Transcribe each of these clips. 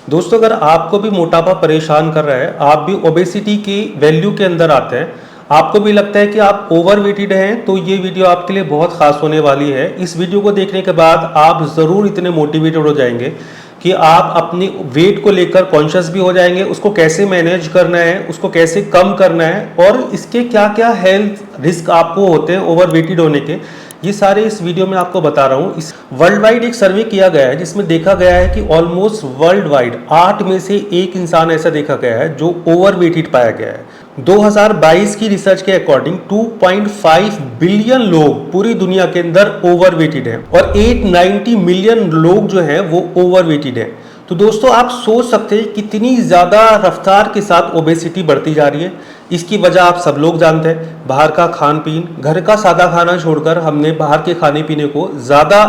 दोस्तों, अगर आपको भी मोटापा परेशान कर रहा है, आप भी ओबेसिटी की वैल्यू के अंदर आते हैं, आपको भी लगता है कि आप ओवरवेटेड हैं, तो ये वीडियो आपके लिए बहुत खास होने वाली है। इस वीडियो को देखने के बाद आप ज़रूर इतने मोटिवेटेड हो जाएंगे कि आप अपनी वेट को लेकर कॉन्शियस भी हो जाएंगे, उसको कैसे मैनेज करना है, उसको कैसे कम करना है और इसके क्या क्या हेल्थ रिस्क आपको होते हैं ओवरवेटेड होने के, ये सारे इस वीडियो में आपको बता रहा हूँ। इस वर्ल्ड वाइड एक सर्वे किया गया है जिसमें देखा गया है कि ऑलमोस्ट वर्ल्ड वाइड 8 में से 1 इंसान ऐसा देखा गया है जो ओवरवेटेड पाया गया है। 2022 की रिसर्च के अकॉर्डिंग 2.5 बिलियन लोग पूरी दुनिया के अंदर ओवरवेटेड हैं और 890 मिलियन लोग जो हैं वो ओवरवेटेड हैं। तो दोस्तों, आप सोच सकते हैं कितनी ज़्यादा रफ्तार के साथ ओबेसिटी बढ़ती जा रही है। इसकी वजह आप सब लोग जानते हैं, बाहर का खान पीन, घर का सादा खाना छोड़कर हमने बाहर के खाने पीने को ज़्यादा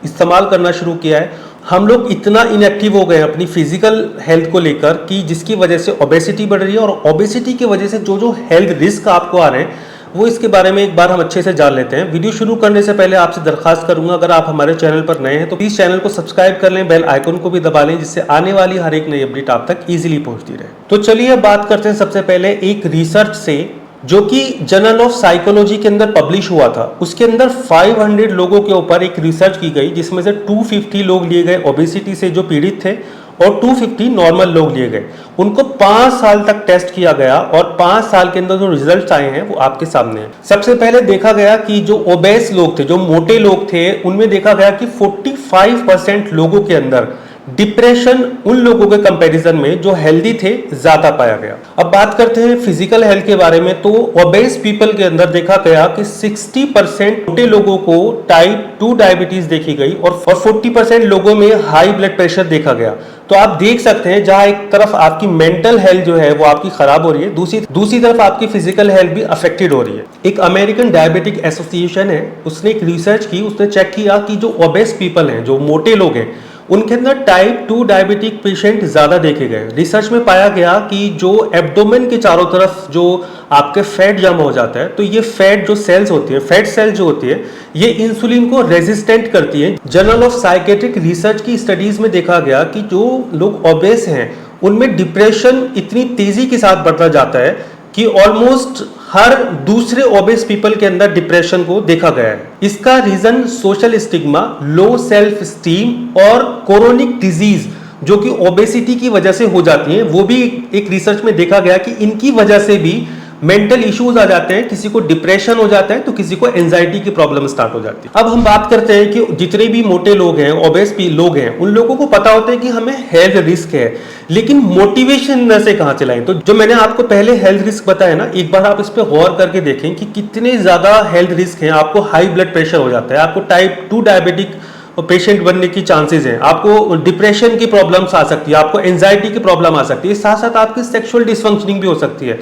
इस्तेमाल करना शुरू किया है। हम लोग इतना इनएक्टिव हो गए हैं अपनी फिजिकल हेल्थ को लेकर कि जिसकी वजह से ओबेसिटी बढ़ रही है और ओबेसिटी की वजह से जो जो हेल्थ रिस्क आपको आ रहे हैं वो इसके बारे में एक बार हम अच्छे से जान लेते हैं। वीडियो शुरू करने से पहले आपसे दरखास्त करूंगा, अगर आप हमारे चैनल पर नए हैं तो प्लीज चैनल को सब्सक्राइब कर लें, बेल आइकन को भी दबा लें, जिससे आने वाली हर एक नई अपडेट आप तक इजीली पहुंचती रहे। तो चलिए अब बात करते हैं सबसे पहले एक रिसर्च से जो कि जर्नल ऑफ साइकोलॉजी के अंदर पब्लिश हुआ था। उसके अंदर 500 लोगों के ऊपर एक रिसर्च की गई जिसमें से 250 लोग लिए गए ओबेसिटी से जो पीड़ित थे और 250 नॉर्मल लोग लिए गए। उनको 5 साल तक टेस्ट किया गया और 5 साल के अंदर जो रिजल्ट्स आए हैं वो आपके सामने हैं। सबसे पहले देखा गया कि जो ओबेस लोग थे, जो मोटे लोग थे, उनमें देखा गया कि 45% लोगों के अंदर डिप्रेशन उन लोगों के कंपैरिजन में जो हेल्दी थे ज्यादा पाया गया। अब बात करते हैं फिजिकल हेल्थ के बारे में, तो ओबेस पीपल के अंदर देखा गया कि 60% मोटे लोगों को टाइप 2 डायबिटीज देखी गई और 40% लोगों में हाई ब्लड प्रेशर देखा गया। तो आप देख सकते हैं जहां एक तरफ आपकी मेंटल हेल्थ जो है वो आपकी खराब हो रही है, दूसरी तरफ आपकी फिजिकल हेल्थ भी अफेक्टेड हो रही है। एक अमेरिकन डायबिटिक एसोसिएशन है, उसने एक रिसर्च की, उसने चेक किया कि जो ओबेस पीपल हैं, जो मोटे लोग हैं, उनके अंदर टाइप 2 डायबिटिक पेशेंट ज्यादा देखे गए। रिसर्च में पाया गया कि जो एब्डोमेन के चारों तरफ जो आपके फैट जमा हो जाता है, तो ये फैट जो सेल्स होती है, फैट सेल जो होती है, ये इंसुलिन को रेजिस्टेंट करती है। जर्नल ऑफ साइकेट्रिक रिसर्च की स्टडीज में देखा गया कि जो लोग ओबेस हैं उनमें डिप्रेशन इतनी तेजी के साथ बढ़ता जाता है कि ऑलमोस्ट हर दूसरे ओबेस पीपल के अंदर डिप्रेशन को देखा गया है। इसका reason social stigma, low self esteem और क्रोनिक डिजीज जो कि ओबेसिटी की वजह से हो जाती है, वो भी एक रिसर्च में देखा गया कि इनकी वजह से भी मेंटल इश्यूज आ जाते हैं। किसी को डिप्रेशन हो जाता है तो किसी को एंजाइटी की प्रॉब्लम स्टार्ट हो जाती है। अब हम बात करते हैं कि जितने भी मोटे लोग हैं, ओबेस लोग हैं, उन लोगों को पता होता है कि हमें हेल्थ रिस्क है, लेकिन मोटिवेशन से कहां से लाएं? तो जो मैंने आपको पहले हेल्थ रिस्क बताया ना, एक बार आप इस पर गौर करके देखें कि कितने ज्यादा हेल्थ रिस्क हैं। आपको हाई ब्लड प्रेशर हो जाता है, आपको टाइप 2 डायबिटिक पेशेंट बनने की चांसेस हैं, आपको डिप्रेशन की प्रॉब्लम्स आ सकती है, आपको एंजाइटी की प्रॉब्लम आ सकती है, साथ साथ आपकी सेक्सुअल डिसफंक्शनिंग भी हो सकती है।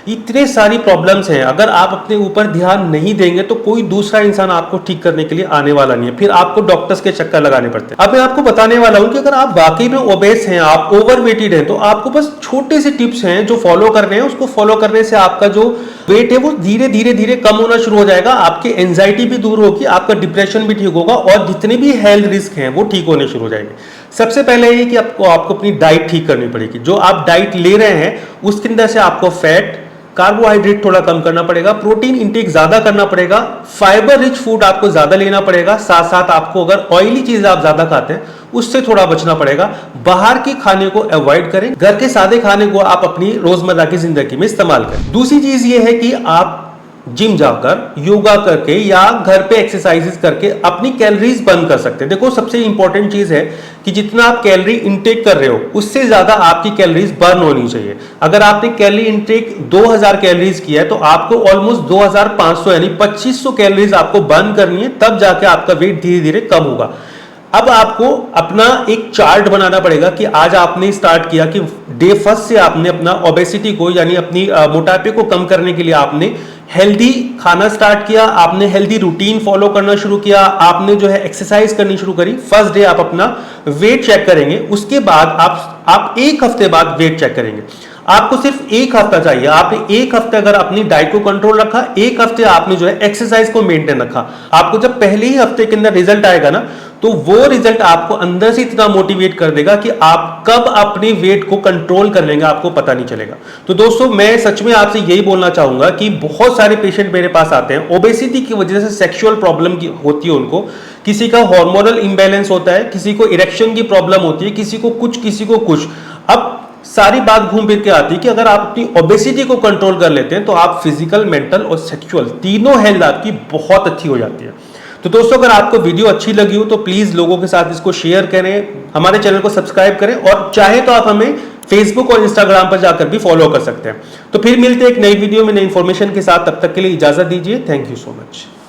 इतने सारी प्रॉब्लम्स हैं, अगर आप अपने ऊपर ध्यान नहीं देंगे तो कोई दूसरा इंसान आपको ठीक करने के लिए आने वाला नहीं है, फिर आपको डॉक्टर्स के चक्कर लगाने पड़ते हैं। अब मैं आपको बताने वाला हूं कि अगर आप वाकई में ओबेस हैं, आप ओवरवेटेड हैं, तो आपको बस छोटे से टिप्स हैं जो फॉलो करने हैं। उसको फॉलो करने से आपका जो वेट है वो धीरे धीरे धीरे कम होना शुरू हो जाएगा, आपकी एंजाइटी भी दूर होगी, आपका डिप्रेशन भी ठीक होगा और जितने भी हेल्थ रिस्क हैं वो ठीक होने शुरू हो जाएंगे। सबसे पहले ये कि आपको अपनी डाइट ठीक करनी पड़ेगी। जो आप डाइट ले रहे हैं उसके अंदर से आपको फैट, कार्बोहाइड्रेट थोड़ा कम करना पड़ेगा, प्रोटीन इंटेक ज्यादा करना पड़ेगा, फाइबर रिच फूड आपको ज्यादा लेना पड़ेगा, साथ साथ आपको अगर ऑयली चीज आप ज्यादा खाते हैं उससे थोड़ा बचना पड़ेगा। बाहर के खाने को अवॉइड करें, घर के सादे खाने को आप अपनी रोजमर्रा की जिंदगी में इस्तेमाल करें। दूसरी चीज ये है कि आप जिम जाकर, योगा करके या घर पे एक्सरसाइजेस करके अपनी कैलोरीज बर्न कर सकते हैं। देखो, सबसे इंपॉर्टेंट चीज है कि जितना आप कैलोरी इंटेक कर रहे हो उससे ज्यादा आपकी कैलोरीज बर्न होनी चाहिए। अगर आपने कैलोरी इंटेक 2000 कैलोरीज किया है तो आपको ऑलमोस्ट 2500 यानी 2500 कैलोरीज आपको बर्न करनी है, तब जाके आपका वेट धीरे धीरे कम होगा। अब आपको अपना एक चार्ट बनाना पड़ेगा कि आज आपने स्टार्ट किया कि डे फर्स्ट से आपने अपना ओबेसिटी को यानी अपनी मोटापे को कम करने के लिए आपने हेल्दी खाना स्टार्ट किया, आपने हेल्दी रूटीन फॉलो करना शुरू किया, आपने जो है एक्सरसाइज करनी शुरू करी। फर्स्ट डे आप अपना वेट चेक करेंगे, उसके बाद आप 1 हफ्ते बाद वेट चेक करेंगे। आपको सिर्फ 1 हफ्ता चाहिए। आपने 1 हफ्ते अगर अपनी डाइट को कंट्रोल रखा, 1 हफ्ते आपने जो है एक्सरसाइज को मेंटेन रखा, आपको जब पहले ही हफ्ते के अंदर रिजल्ट आएगा ना, तो वो रिजल्ट आपको अंदर से इतना मोटिवेट कर देगा कि आप कब अपने वेट को कंट्रोल कर लेंगे आपको पता नहीं चलेगा। तो दोस्तों मैं सच में आपसे यही बोलना चाहूंगा कि बहुत सारे पेशेंट मेरे पास आते हैं ओबेसिटी की वजह से, सेक्सुअल प्रॉब्लम की होती है उनको, किसी का हार्मोनल इंबैलेंस होता है, किसी को इरेक्शन की प्रॉब्लम होती है, किसी को कुछ। अब सारी बात घूम फिर के आती है कि अगर आप अपनी ओबेसिटी को कंट्रोल कर लेते हैं तो आप फिजिकल, मेंटल और सेक्सुअल तीनों हेल्थ आपकी बहुत अच्छी हो जाती है। तो दोस्तों अगर आपको वीडियो अच्छी लगी हो तो प्लीज लोगों के साथ इसको शेयर करें, हमारे चैनल को सब्सक्राइब करें और चाहे तो आप हमें फेसबुक और इंस्टाग्राम पर जाकर भी फॉलो कर सकते हैं। तो फिर मिलते हैं एक नई वीडियो में नई इंफॉर्मेशन के साथ, तब तक के लिए इजाजत दीजिए। Thank you so much.